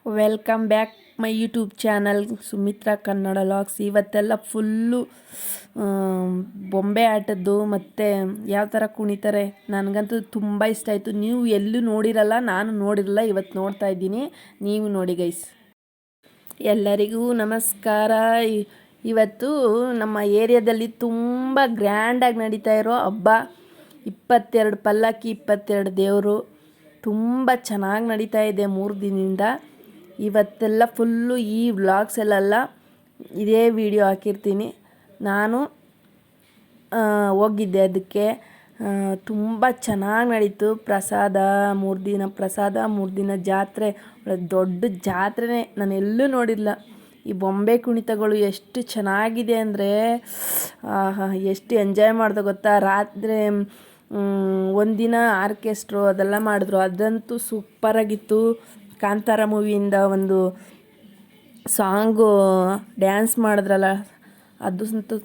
Welcome back my YouTube channel Sumitra Kannada logs. ಇವತ್ತೆಲ್ಲ full ಬೊಂಬೆ ಆಟದ್ದು ಮತ್ತು ಯಾವ ಥರ ಕುಣಿತಾರೆ ನನಗಂತೂ ತುಂಬ ಇಷ್ಟ ಆಯಿತು. ನೀವು ಎಲ್ಲೂ ನೋಡಿರಲ್ಲ, ನಾನು ನೋಡಿರಲ್ಲ, ಇವತ್ತು ನೋಡ್ತಾ ಇದ್ದೀನಿ, ನೀವು ನೋಡಿ ಗೈಸ್. ಎಲ್ಲರಿಗೂ ನಮಸ್ಕಾರ. ಇವತ್ತು ನಮ್ಮ ಏರಿಯಾದಲ್ಲಿ ತುಂಬ ಗ್ರ್ಯಾಂಡಾಗಿ ನಡೀತಾ ಇರೋ ಹಬ್ಬ. 22 ಪಲ್ಲಕ್ಕಿ, 22 ದೇವರು. ತುಂಬ ಚೆನ್ನಾಗಿ ನಡೀತಾ ಇದೆ 3 ದಿನದಿಂದ. ಇವತ್ತೆಲ್ಲ ಫುಲ್ಲು ಈ ವ್ಲಾಗ್ಸಲ್ಲೆಲ್ಲ ಇದೇ ವಿಡಿಯೋ ಹಾಕಿರ್ತೀನಿ. ನಾನು ಹೋಗಿದ್ದೆ ಅದಕ್ಕೆ. ತುಂಬ ಚೆನ್ನಾಗಿ ನಡೀತು. ಪ್ರಸಾದ 3 ದಿನ ಪ್ರಸಾದ, 3 ದಿನ ಜಾತ್ರೆ. ದೊಡ್ಡ ಜಾತ್ರೆನೇ, ನಾನು ಎಲ್ಲೂ ನೋಡಿಲ್ಲ. ಈ ಬೊಂಬೆ ಕುಣಿತಗಳು ಎಷ್ಟು ಚೆನ್ನಾಗಿದೆ ಅಂದರೆ ಎಷ್ಟು ಎಂಜಾಯ್ ಮಾಡಿದೆ ಗೊತ್ತಾ. ರಾತ್ರಿ ಒಂದಿನ ಆರ್ಕೆಸ್ಟ್ರು ಅದೆಲ್ಲ ಮಾಡಿದ್ರು, ಅದಂತೂ ಸೂಪರಾಗಿತ್ತು. ಕಾಂತಾರ ಮೂವಿಯಿಂದ ಒಂದು ಸಾಂಗು ಡ್ಯಾನ್ಸ್ ಮಾಡಿದ್ರಲ್ಲ, ಅದು ಸಂತೂ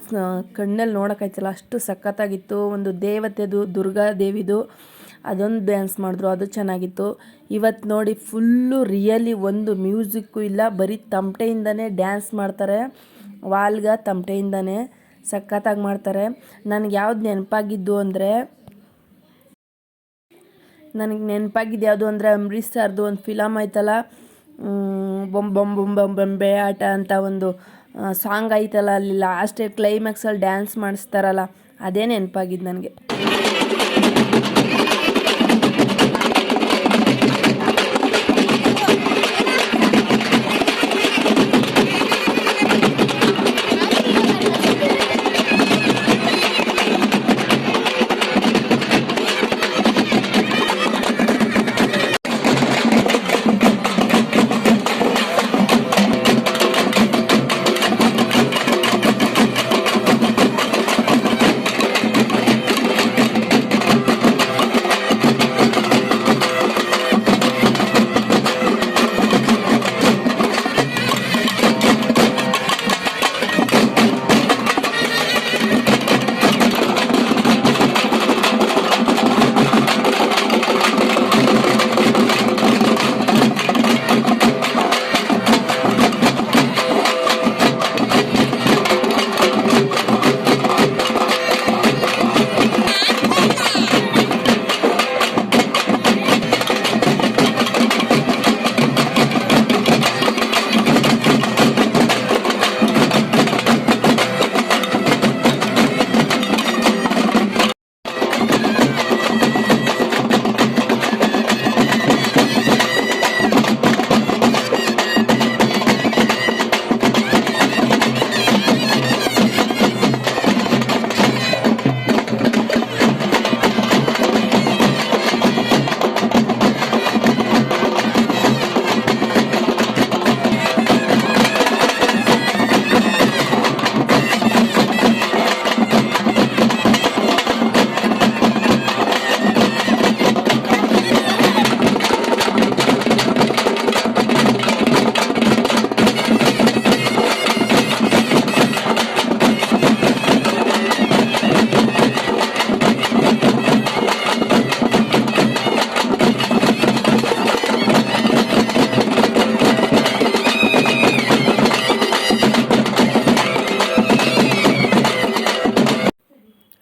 ಕಣ್ಣಲ್ಲಿ ನೋಡೋಕ್ಕಾಯ್ತಲ್ಲ, ಅಷ್ಟು ಸಖತ್ತಾಗಿತ್ತು. ಒಂದು ದೇವತೆದು, ದುರ್ಗಾ ದೇವಿದು, ಅದೊಂದು ಡ್ಯಾನ್ಸ್ ಮಾಡಿದ್ರು, ಅದು ಚೆನ್ನಾಗಿತ್ತು. ಇವತ್ತು ನೋಡಿ ಫುಲ್ಲು ರಿಯಲಿ ಒಂದು ಮ್ಯೂಸಿಕ್ಕು ಇಲ್ಲ, ಬರೀ ತಮಟೆಯಿಂದನೇ ಡ್ಯಾನ್ಸ್ ಮಾಡ್ತಾರೆ. ವಾಲ್ಗ ತಮಟೆಯಿಂದನೇ ಸಖತ್ತಾಗಿ ಮಾಡ್ತಾರೆ. ನನಗೆ ಯಾವ್ದು ನೆನಪಾಗಿದ್ದು ಅಂದರೆ ಯಾವುದು ಅಂದರೆ ಅಂಬರೀಷ್ ಸರ್ದು ಒಂದು ಫಿಲಮ್ ಆಯ್ತಲ್ಲ, ಬೊಂಬೆ ಆಟ ಅಂತ ಒಂದು ಸಾಂಗ್ ಆಯ್ತಲ್ಲ, ಅಲ್ಲಿ ಲಾಸ್ಟ್ ಕ್ಲೈಮ್ಯಾಕ್ಸಲ್ಲಿ ಡ್ಯಾನ್ಸ್ ಮಾಡಿಸ್ತಾರಲ್ಲ, ಅದೇ ನೆನಪಾಗಿದ್ದು ನನಗೆ.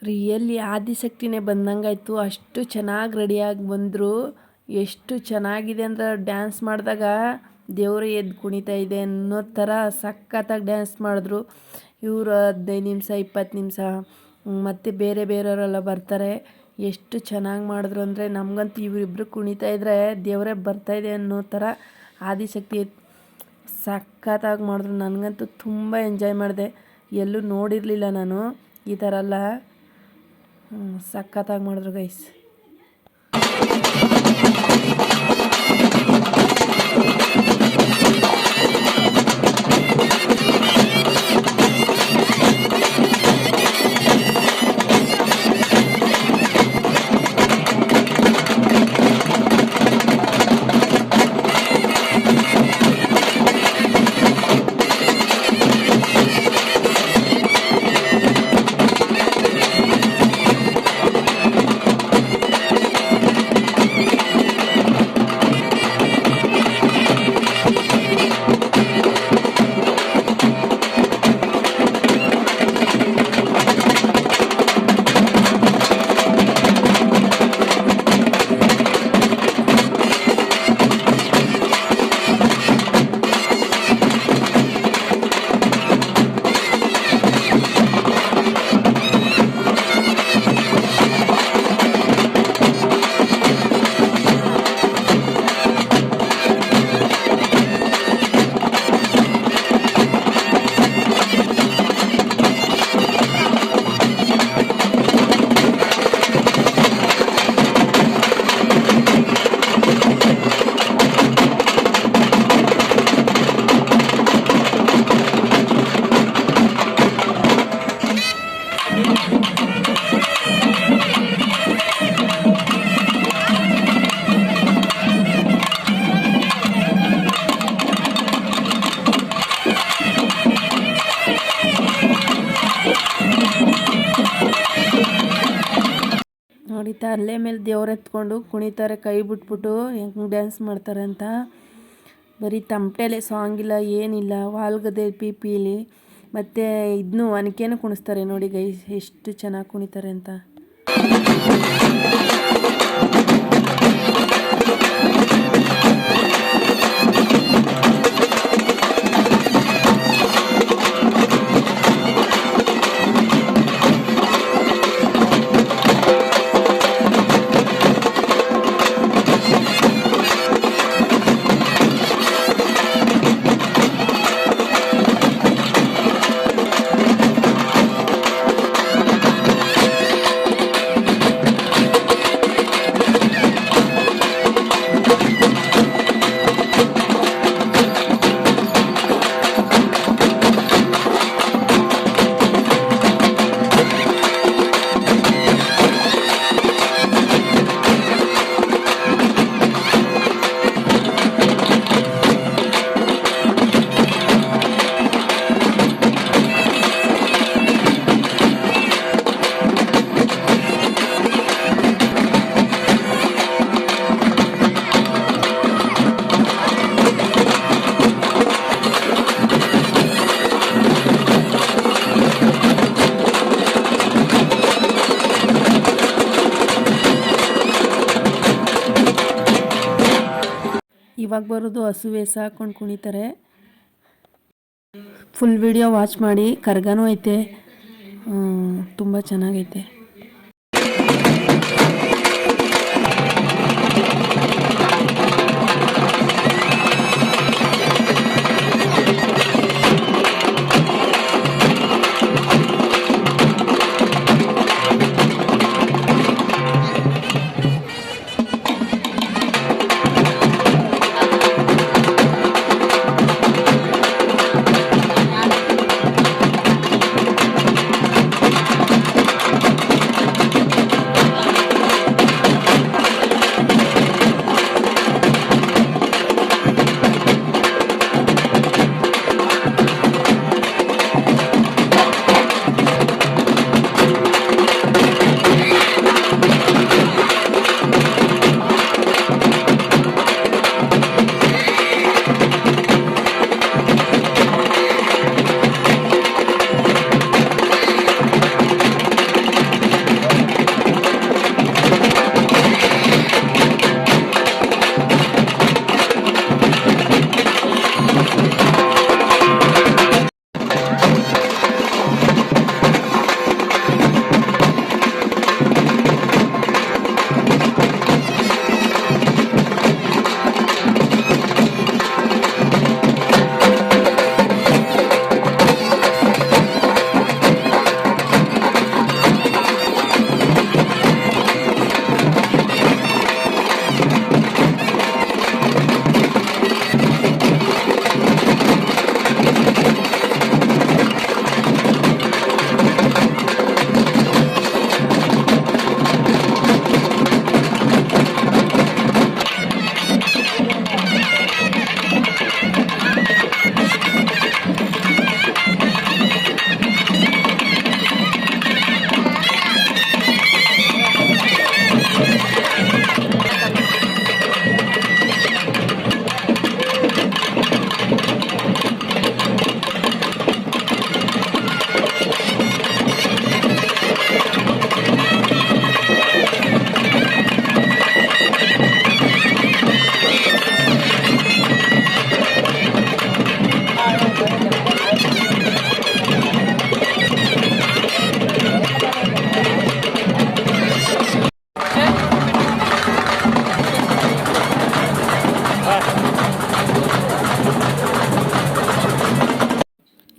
ರಿಯಲ್ಲಿ ಆದಿಶಕ್ತಿನೇ ಬಂದಂಗಾಯಿತು. ಅಷ್ಟು ಚೆನ್ನಾಗಿ ರೆಡಿಯಾಗಿ ಬಂದರು. ಎಷ್ಟು ಚೆನ್ನಾಗಿದೆ ಅಂದರೆ ಡ್ಯಾನ್ಸ್ ಮಾಡಿದಾಗ ದೇವರೇ ಎದ್ದು ಕುಣಿತಾ ಇದೆ ಅನ್ನೋ ಥರ ಸಖತ್ತಾಗಿ ಡ್ಯಾನ್ಸ್ ಮಾಡಿದ್ರು. ಇವರು 15 ನಿಮಿಷ 20 ನಿಮಿಷ ಮತ್ತು ಬೇರೆಯವರೆಲ್ಲ ಬರ್ತಾರೆ. ಎಷ್ಟು ಚೆನ್ನಾಗಿ ಮಾಡಿದ್ರು ಅಂದರೆ ನಮಗಂತೂ ಇವರಿಬ್ಬರು ಕುಣಿತಾ ಇದ್ದರೆ ದೇವರೇ ಬರ್ತಾಯಿದೆ ಅನ್ನೋ ಥರ ಆದಿಶಕ್ತಿ ಸಖತ್ತಾಗಿ ಮಾಡಿದ್ರು. ನನಗಂತೂ ತುಂಬ ಎಂಜಾಯ್ ಮಾಡಿದೆ. ಎಲ್ಲೂ ನೋಡಿರಲಿಲ್ಲ ನಾನು ಈ ಥರ ಎಲ್ಲ. ಸಖತ್ತಾಗಿ ಮಾಡಿದ್ರು ಗೈಸ್. ನೋಡಿ ತಲೆ ಮೇಲೆ ದೇವ್ರು ಎತ್ಕೊಂಡು ಕುಣಿತಾರೆ, ಕೈ ಬಿಟ್ಬಿಟ್ಟು ಹೆಂಗೆ ಡ್ಯಾನ್ಸ್ ಮಾಡ್ತಾರೆ ಅಂತ. ಬರೀ ತಮಟೆಲೆ ಸಾಂಗ್ ಇಲ್ಲ, ಏನಿಲ್ಲ, ವಾಲ್ಗದೆ ಪೀಲಿ ಮತ್ತು ಇದನ್ನು ಒನಕೆನೂ ಕುಣಿಸ್ತಾರೆ ನೋಡಿ ಗೈಸ್, ಎಷ್ಟು ಚೆನ್ನಾಗಿ ಕುಣಿತಾರೆ ಅಂತ. ಇವಾಗ ಬರೋದು ಹಸು ವೇಷ ಹಾಕೊಂಡು ಕುಣಿತಾರೆ. ಫುಲ್ ವಿಡಿಯೋ ವಾಚ್ ಮಾಡಿ, ಕರ್ಗನೂ ಐತೆ, ತುಂಬ ಚೆನ್ನಾಗೈತೆ.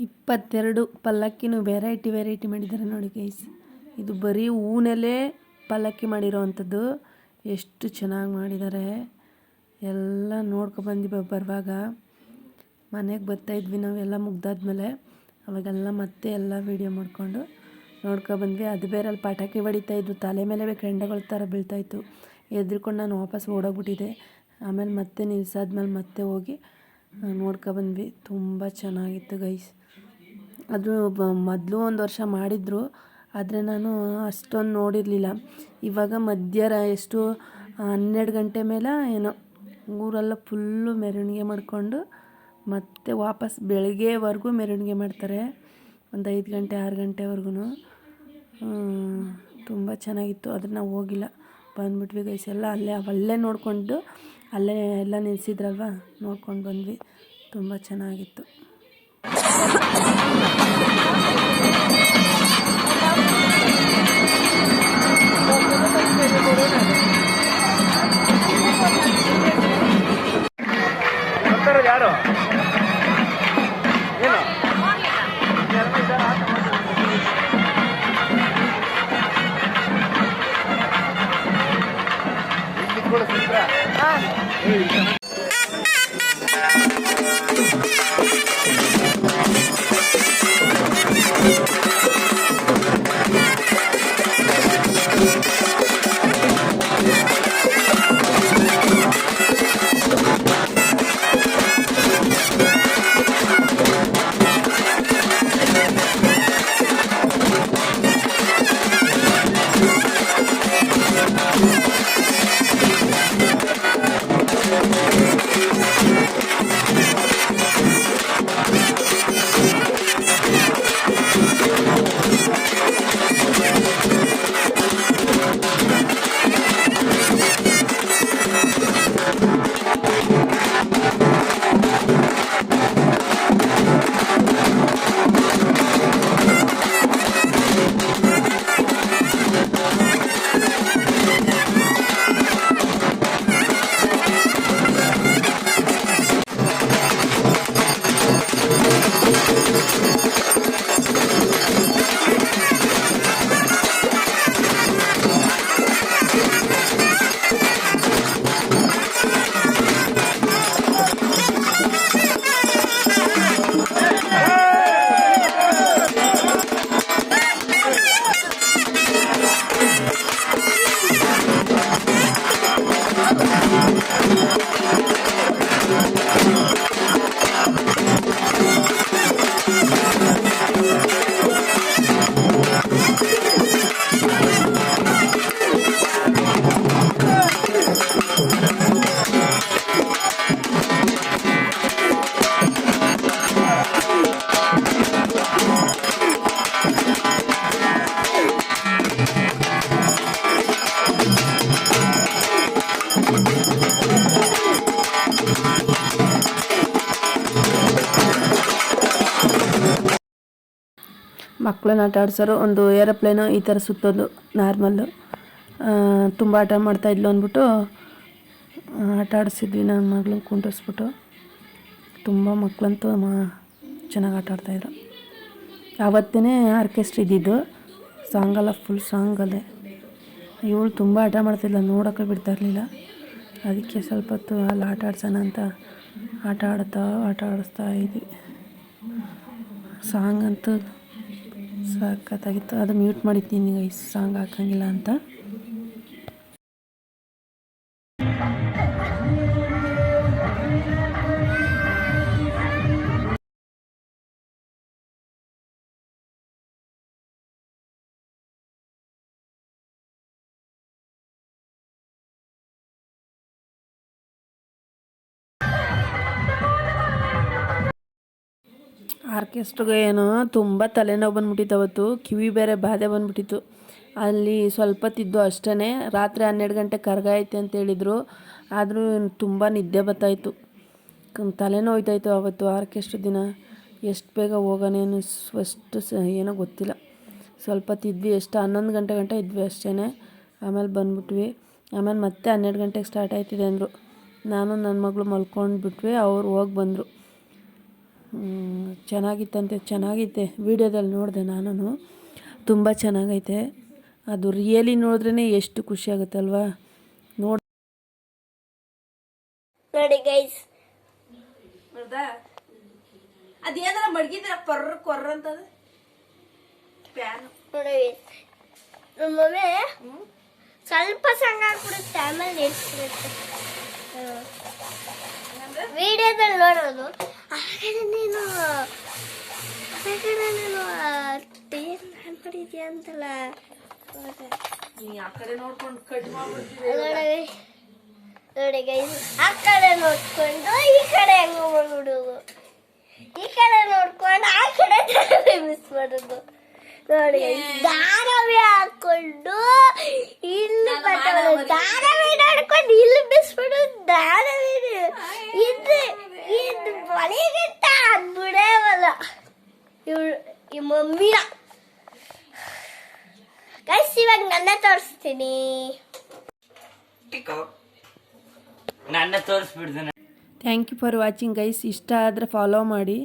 ಇಪ್ಪತ್ತೆರಡು ಪಲ್ಲಕ್ಕಿನೂ ವೆರೈಟಿ ಮಾಡಿದ್ದಾರೆ ನೋಡಿ ಗೈಸ್. ಇದು ಬರೀ ಹೂನಲ್ಲೇ ಪಲ್ಲಕ್ಕಿ ಮಾಡಿರೋ ಅಂಥದ್ದು. ಎಷ್ಟು ಚೆನ್ನಾಗಿ ಮಾಡಿದ್ದಾರೆ ಎಲ್ಲ ನೋಡ್ಕೊಬಂದು ಬರುವಾಗ ಮನೆಗೆ ಬರ್ತಾಯಿದ್ವಿ ನಾವೆಲ್ಲ ಮುಗ್ದಾದ್ಮೇಲೆ. ಅವಾಗೆಲ್ಲ ಮತ್ತೆ ಎಲ್ಲ ವೀಡಿಯೋ ಮಾಡಿಕೊಂಡು ನೋಡ್ಕೊಬಂದ್ವಿ. ಅದು ಬೇರೆ ಅಲ್ಲಿ ಪಟಾಕಿ ಹೊಡಿತಾಯಿದ್ದು, ತಲೆ ಮೇಲೆ ಕೆಂಡಗಳ ಥರ ಬೀಳ್ತಾಯಿತ್ತು. ಎದ್ರುಕೊಂಡು ನಾನು ವಾಪಸ್ ಓಡೋಗ್ಬಿಟ್ಟಿದ್ದೆ. ಆಮೇಲೆ ಮತ್ತೆ ನಿಲ್ಸಾದ್ಮೇಲೆ ಮತ್ತೆ ಹೋಗಿ ನೋಡ್ಕೊಬಂದ್ವಿ. ತುಂಬ ಚೆನ್ನಾಗಿತ್ತು ಗೈಸ್. ಅದು ಮೊದಲು ಒಂದು ವರ್ಷ ಮಾಡಿದ್ರು, ಆದರೆ ನಾನು ಅಷ್ಟೊಂದು ನೋಡಿರಲಿಲ್ಲ. ಇವಾಗ ಎಷ್ಟು 12 ಗಂಟೆ ಮೇಲೆ ಏನೋ ಊರೆಲ್ಲ ಫುಲ್ಲು ಮೆರವಣಿಗೆ ಮಾಡಿಕೊಂಡು ಮತ್ತೆ ವಾಪಸ್ ಬೆಳಗ್ಗೆವರೆಗೂ ಮೆರವಣಿಗೆ ಮಾಡ್ತಾರೆ, ಒಂದು 5 ಗಂಟೆ 6 ಗಂಟೆವರೆಗೂ. ತುಂಬ ಚೆನ್ನಾಗಿತ್ತು. ಆದರೆ ನಾವು ಹೋಗಿಲ್ಲ, ಬಂದುಬಿಟ್ವಿ ಗೈಸ್. ಎಲ್ಲ ಅಲ್ಲೇ ನೋಡಿಕೊಂಡು ಅಲ್ಲೇ ಎಲ್ಲ ನಿಲ್ಲಿಸಿದ್ರಲ್ವ, ನೋಡ್ಕೊಂಡು ಬಂದ್ವಿ. ತುಂಬ ಚೆನ್ನಾಗಿತ್ತು. ಯಾರು ಏನು ಮಕ್ಕಳನ್ನ ಆಟ ಆಡ್ಸೋರು, ಒಂದು ಏರೋಪ್ಲೇನು ಈ ಥರ ಸುತ್ತೋದು ನಾರ್ಮಲ್ಲು. ತುಂಬ ಆಟ ಮಾಡ್ತಾಯಿದ್ಲು ಅಂದ್ಬಿಟ್ಟು ಆಟ ಆಡಿಸಿದ್ವಿ ನನ್ನ ಮಗಳನ್ನ ಕುಂಡಿಸ್ಬಿಟ್ಟು. ತುಂಬ ಮಕ್ಕಳಂತೂ ಚೆನ್ನಾಗಿ ಆಟ ಆಡ್ತಾಯಿದ್ರು. ಆವತ್ತೇ ಆರ್ಕೆಸ್ಟ್ರಾ ಇದ್ದಿದ್ದು, ಸಾಂಗೆಲ್ಲ ಫುಲ್ ಸಾಂಗಲ್ಲೇ. ಇವಳು ತುಂಬ ಆಟ ಮಾಡ್ತಿಲ್ಲ, ನೋಡೋಕ್ಕೆ ಬಿಡ್ತಾ ಇರಲಿಲ್ಲ. ಅದಕ್ಕೆ ಸ್ವಲ್ಪ ಹೊತ್ತು ಅಲ್ಲಿ ಆಟ ಆಡ್ಸೋಣ ಅಂತ ಆಟ ಆಡಿಸ್ತಾ ಇದ್ವಿ. ಸಾಂಗ್ ಅಂತೂ ಸಖತ್ತಾಗಿತ್ತು. ಅದು ಮ್ಯೂಟ್ ಮಾಡಿದ್ದೀನಿ ಗೈಸ್, ಸಾಂಗ್ ಹಾಕೋಂಗಿಲ್ಲ ಅಂತ. ಆರ್ಕೆಸ್ಟ್ರಿಗೆ ಏನೋ ತುಂಬ ತಲೆನೋವು ಬಂದ್ಬಿಟ್ಟಿತ್ತು ಅವತ್ತು. ಕಿವಿ ಬೇರೆ ಬಾಧೆ ಬಂದ್ಬಿಟ್ಟಿತ್ತು. ಅಲ್ಲಿ ಸ್ವಲ್ಪ ಹೊತ್ತಿದ್ದು ಅಷ್ಟೇ. ರಾತ್ರಿ 12 ಗಂಟೆ ಕರ್ಗ ಐತೆ ಅಂತ ಹೇಳಿದರು. ಆದರೂ ತುಂಬ ನಿದ್ದೆ ಬರ್ತಾಯಿತ್ತು, ತಲೆನೋಯ್ತಾಯಿತ್ತು ಅವತ್ತು ಆರ್ಕೆಸ್ಟ್ರಾ ದಿನ. ಎಷ್ಟು ಬೇಗ ಹೋಗೋಣ ಫಸ್ಟ್ ಏನೋ ಗೊತ್ತಿಲ್ಲ. ಸ್ವಲ್ಪ ಹೊತ್ತಿದ್ವಿ, ಎಷ್ಟು 11 ಗಂಟೆ ಗಂಟೆ ಇದ್ವಿ ಅಷ್ಟೇ. ಆಮೇಲೆ ಬಂದ್ಬಿಟ್ವಿ. ಆಮೇಲೆ ಮತ್ತೆ 12 ಗಂಟೆಗೆ ಸ್ಟಾರ್ಟ್ ಆಯ್ತಿದೆ ಅಂದರು. ನಾನು ನನ್ನ ಮಗಳು ಮಲ್ಕೊಂಡು ಬಿಟ್ವಿ, ಅವ್ರು ಹೋಗಿ ಬಂದರು. ಚೆನ್ನಾಗಿತ್ತಂತೆ, ಚೆನ್ನಾಗೈತೆ. ವೀಡಿಯೋದಲ್ಲಿ ನೋಡಿದೆ ನಾನು, ತುಂಬ ಚೆನ್ನಾಗೈತೆ. ಅದು ರಿಯಲಿ ನೋಡಿದ್ರೇ ಎಷ್ಟು ಖುಷಿ ಆಗುತ್ತಲ್ವಾ. ನೋಡಿ ಗೈಸ್, ಹೌದಾ? ಅದೇನಾರ ಮಡಗಿದ್ರೆ ಕೊರ್ರ ಅಂತದ ಪ್ಯಾನ್. ನೋಡಿ ನಮ್ಮಮ್ಮೆ ಸ್ವಲ್ಪ ಸಣ್ಣ ಆಗ್ಬಿಡುತ್ತೆ, ಆಮೇಲೆ ನಿಲ್ಸ್ಬಿಡುತ್ತೆ. ವಿಡಿಯೋದಲ್ಲಿ ನೋಡೋದು. ಆಗ ನೀನು ಕಡೆ ಇದೆಯಾ ಅಂತಲ್ಲ. ನೀ ಆ ಕಡೆ ನೋಡ್ಕೊಂಡು ಕಟ್ ಮಾಡ್ಬಿಡ್ತೀವಿ. ನೋಡಿ ಗೈಸ್, ಆ ಕಡೆ ನೋಡ್ಕೊಂಡು ಈ ಕಡೆ ಹೆಂಗ ಮಾಡ್ಬಿಡುದು, ಈ ಕಡೆ ನೋಡ್ಕೊಂಡು ಆ ಕಡೆ ಮಿಸ್ ಮಾಡುದು. ನೋಡಿ ಧಾರಾವಿ ಹಾಕೊಂಡು ಇಲ್ಲಿ ಧಾರಾವಿ ನೋಡ್ಕೊಂಡು ಇಲ್ಲಿ ಮಿಸ್ ಮಾಡೋದು. ಧಾರಾವಿ ಇದು ಇದು ಮನೆಗಿಂತ ಬಿಡೇವಲ್ಲ ಇವಳು ಈ ಮಮ್ಮಿನ. ಗೈಸ್ ಇವಾಗ ನನ್ನ ತೋರಿಸ್ತೀನಿ. ನನ್ನ ತೋರಿಸ್ಬಿಡ್ದು. Thank you for watching guys. ಇಷ್ಟ ಆದರೆ ಫಾಲೋ ಮಾಡಿ.